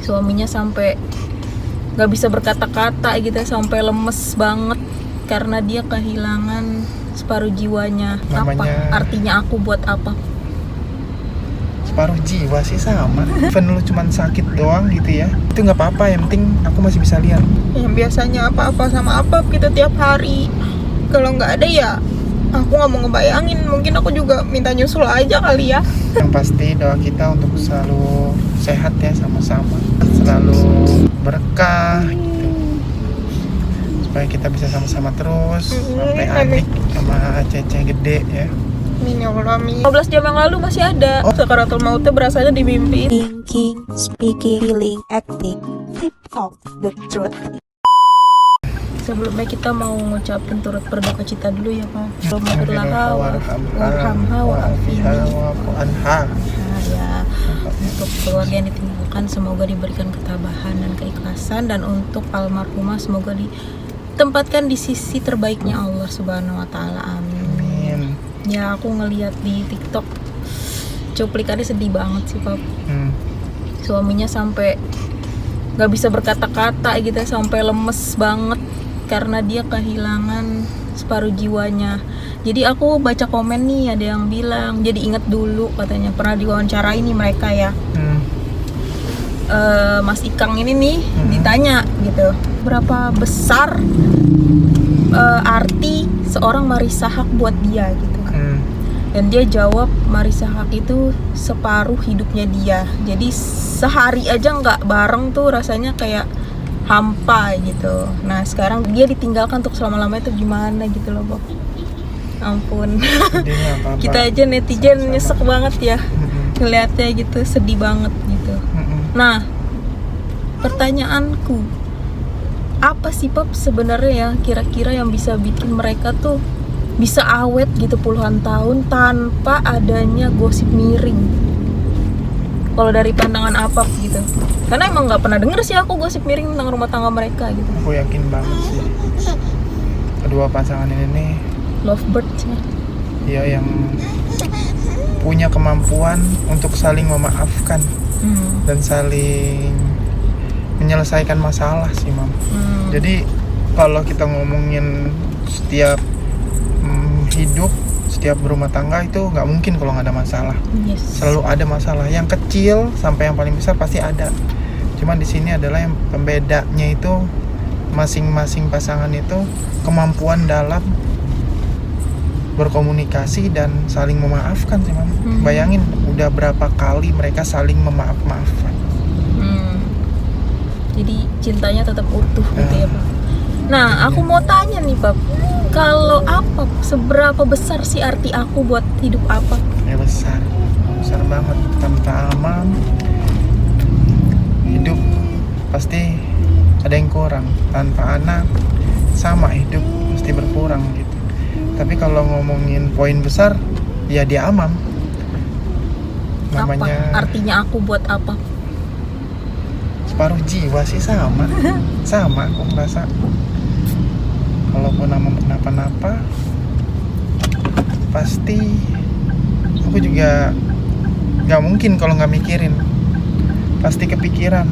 Suaminya sampai gak bisa berkata-kata gitu, sampai lemes banget karena dia kehilangan separuh jiwanya. Apa artinya aku buat apa? Separuh jiwa sih sama. Even lu cuman sakit doang gitu ya, itu nggak apa-apa, yang penting aku masih bisa lihat. Yang biasanya apa-apa sama apa kita tiap hari, kalau nggak ada ya aku nggak mau ngebayangin. Mungkin aku juga minta nyusul aja kali ya. Yang pasti doa kita untuk selalu sehat ya, sama-sama selalu berkah gitu, supaya kita bisa sama-sama terus sampai adik sama Cece gede ya. Amin ya Allah, amin. 15 jam yang lalu masih ada. Sakaratul mautnya berasanya di mimpi. Thinking, speaking, feeling, acting, tip of the truth. Sebelumnya kita mau ngucapin turut berduka cita dulu ya Pak. Alhamdulillah warhamha wa'afiha anha. Ya, untuk keluarga yang ditinggalkan semoga diberikan ketabahan dan keikhlasan, dan untuk almarhumah semoga ditempatkan di sisi terbaiknya Allah Subhanahu wa taala. Amin. Ya, aku ngelihat di TikTok cuplikannya sedih banget sih Pak. Suaminya sampai gak bisa berkata-kata gitu, sampai lemes banget karena dia kehilangan separuh jiwanya. Jadi aku baca komen nih, ada yang bilang jadi inget dulu katanya, pernah diwawancara ini mereka ya. Mas Ikang ini nih ditanya gitu, berapa besar arti seorang Marissa Haque buat dia gitu. Dan dia jawab, Marissa Haque itu separuh hidupnya dia. Jadi sehari aja nggak bareng tuh rasanya kayak hampa gitu. Nah sekarang dia ditinggalkan untuk selama-lamanya itu gimana gitu loh Bob. Ampun. Kita aja netizen nyesek banget ya ngeliatnya gitu, sedih banget gitu. Nah pertanyaanku, apa sih Bob sebenarnya ya kira-kira yang bisa bikin mereka tuh bisa awet gitu puluhan tahun tanpa adanya gosip miring? Kalau dari pandangan apa gitu? Karena emang nggak pernah denger sih aku gosip miring tentang rumah tangga mereka gitu. Aku yakin banget sih kedua pasangan ini nih Lovebirds ya. Ya, yang punya kemampuan untuk saling memaafkan dan saling menyelesaikan masalah sih Mam. Jadi kalau kita ngomongin setiap hidup, setiap berumah tangga itu nggak mungkin kalau nggak ada masalah. Selalu ada masalah, yang kecil sampai yang paling besar pasti ada. Cuman di sini adalah yang pembedanya itu masing-masing pasangan itu kemampuan dalam berkomunikasi dan saling memaafkan sih Mam. Bayangin udah berapa kali mereka saling memaafkan. Jadi cintanya tetap utuh gitu ya Pak. Nah aku mau tanya nih Pak, kalau apa, seberapa besar sih arti aku buat hidup apa? Ya besar banget. Tanpa Amam hidup pasti ada yang kurang. Tanpa anak sama, hidup pasti berkurang gitu. Tapi kalau ngomongin poin besar, ya dia Amam. Namanya apa artinya aku buat apa? Separuh jiwa sih sama. Sama aku merasa. Kalaupun Amam kenapa-napa, pasti aku juga gak mungkin kalau gak mikirin. Pasti kepikiran.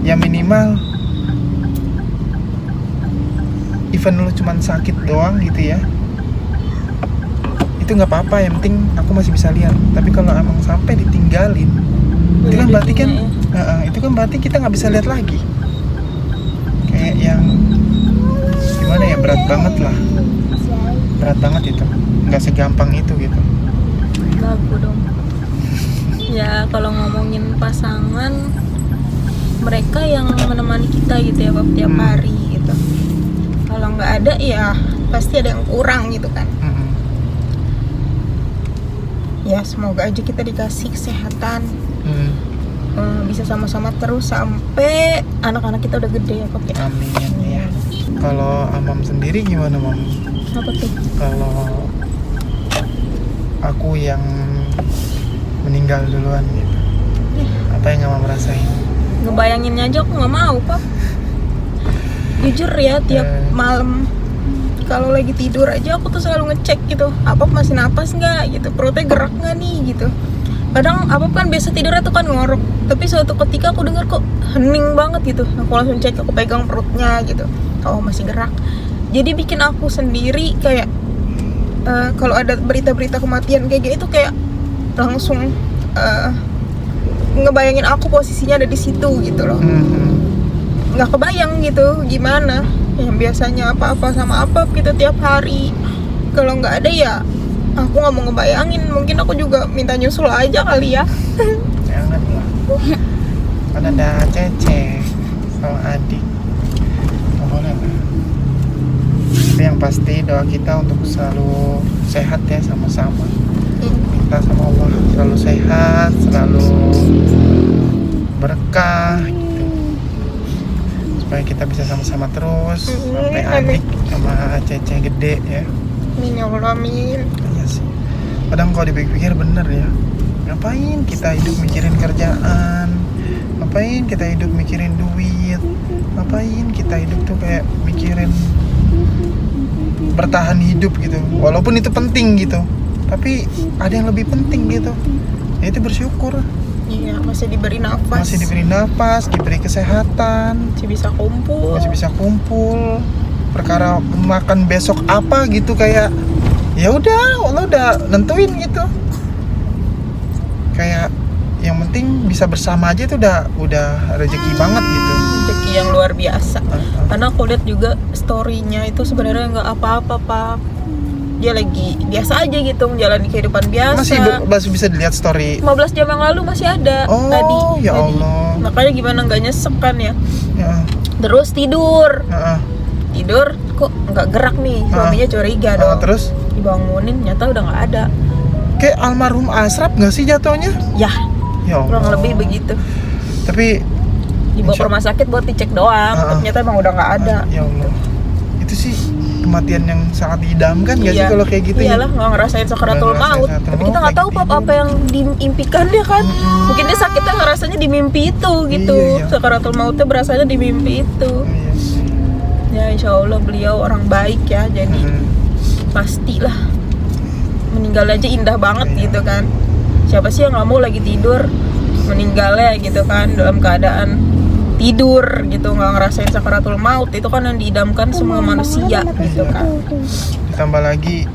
Ya minimal even lu cuman sakit doang gitu ya, itu gak apa-apa, yang penting aku masih bisa lihat. Tapi kalau emang sampai ditinggalin, itu kan berarti kan itu kan berarti kita gak bisa lihat lagi. Kayak yang gimana ya, berat banget lah, berat banget itu, nggak segampang itu gitu. Lagu dong. Ya kalau ngomongin pasangan, mereka yang menemani kita gitu ya Bob, tiap hari gitu. Kalau nggak ada ya pasti ada yang kurang gitu kan. Ya semoga aja kita dikasih kesehatan, bisa sama-sama terus sampai anak-anak kita udah gede ya Bob ya. Amin ya. Kalau Amam sendiri gimana Mam? Apa tuh? Kalau aku yang meninggal duluan gitu, apa yang Amam rasain? Ngebayanginnya aja aku nggak mau Pak. Jujur ya, tiap malam kalau lagi tidur aja aku tuh selalu ngecek gitu, Apap masih napas nggak gitu, perutnya gerak nggak nih gitu. Kadang Apap kan biasa tidurnya tuh kan ngorok, Tapi suatu ketika aku dengar kok hening banget gitu. Aku langsung cek, aku pegang perutnya gitu. Oh, masih gerak. Jadi bikin aku sendiri kayak kalau ada berita-berita kematian kayak gitu kayak langsung ngebayangin aku posisinya ada di situ gitu loh. Nggak kebayang gitu gimana. Yang biasanya apa-apa sama apa gitu tiap hari. Kalau nggak ada ya aku nggak mau ngebayangin. Mungkin aku juga minta nyusul aja kali ya. Jangan lah. Kan ada Cece sama adik. Nggak boleh lah. Tapi yang pasti doa kita untuk selalu sehat ya sama-sama. Minta sama Allah selalu sehat, selalu berkah gitu. Supaya kita bisa sama-sama terus sampai adik sama Cece gede ya. Amin ya Allah, amin. Iya sih. Kadang kalau dipikir-pikir bener ya. Ngapain kita hidup mikirin kerjaan? Ngapain kita hidup mikirin duit? Ngapain kita hidup tuh kayak mikirin bertahan hidup gitu. Walaupun itu penting gitu. Tapi ada yang lebih penting gitu. Yaitu bersyukur. Iya, masih diberi nafas. Masih diberi nafas, diberi kesehatan, Masih bisa kumpul. masih bisa kumpul. Perkara makan besok apa gitu kayak ya udah, Allah udah nentuin gitu. Kayak yang penting bisa bersama aja itu udah rezeki banget gitu. Rezeki yang luar biasa. Karena aku lihat juga story-nya itu sebenarnya nggak apa-apa, Pak. Dia lagi biasa aja gitu menjalani kehidupan biasa. Masih bisa dilihat story. 15 jam yang lalu masih ada Oh, tadi. ya Allah. Makanya gimana nggak nyesek kan ya. Ya. Terus tidur. Heeh. Tidur kok nggak gerak nih. Suaminya curiga dong. Terus Dibangunin nyata udah nggak ada. kayak almarhum Asrap nggak sih jatuhnya? Ya, Ya Allah. kurang lebih begitu. Tapi Dibawa ke rumah sakit buat dicek doang. Ternyata emang udah nggak ada. ya Allah. Itu sih kematian yang sangat diidamkan nggak sih kalau kayak gitu Iyalah, nggak ngerasain sakaratul Nggak ngerasain maut. sakaratul Tapi kita maut, nggak tahu lagi apa yang diimpikan dia kan. Mungkin dia sakitnya ngerasanya di mimpi itu gitu. Iya. Sakaratul mautnya berasanya di mimpi itu. Iya sih. Ya insya Allah beliau orang baik ya. Jadi pastilah meninggal aja indah banget Iya. gitu kan. Siapa sih yang nggak mau lagi tidur meninggalnya gitu kan dalam keadaan tidur gitu, nggak ngerasain sakaratul maut. Itu kan yang diidamkan semua manusia gitu kan. Ditambah lagi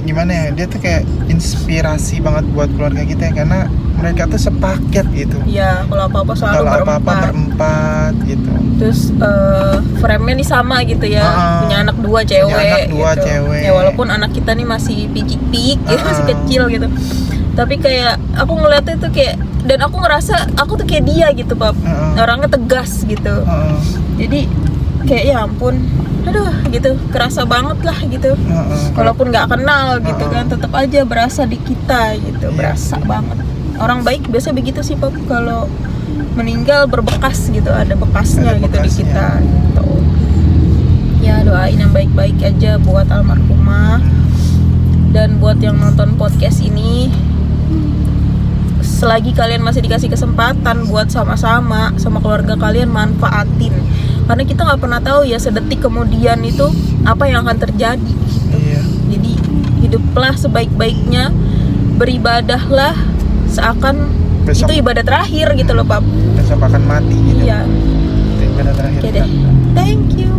gimana ya, dia tuh kayak inspirasi banget buat keluarga kita ya, karena mereka tuh sepaket gitu. Ya kalau apa-apa selalu Kalau apa-apa berempat. berempat gitu. Terus frame-nya nih sama gitu ya. Punya anak dua cewek. anak dua gitu. cewek. Ya walaupun anak kita nih masih picik-pik gitu, masih kecil gitu. Tapi kayak aku ngeliatnya tuh kayak, dan aku ngerasa aku tuh kayak dia gitu, Pap. Orangnya tegas gitu. Jadi kayak ya ampun, aduh gitu, kerasa banget lah gitu. Walaupun nggak kenal gitu kan, tetap aja berasa di kita gitu, berasa banget. Orang baik biasa begitu sih, Pap. Kalau meninggal berbekas gitu, ada bekasnya Ada gitu di bekasnya. kita gitu. Ya doain yang baik-baik aja buat almarhumah. Dan buat yang nonton podcast ini, selagi kalian masih dikasih kesempatan buat sama-sama sama keluarga kalian, manfaatin. Karena kita nggak pernah tahu ya sedetik kemudian itu apa yang akan terjadi gitu. Iya. Jadi hiduplah sebaik-baiknya, beribadahlah seakan Besok. itu ibadah terakhir gitu loh, Pap. Besok akan mati gitu. Iya. Itu ibadah terakhir. Oke deh. Thank you.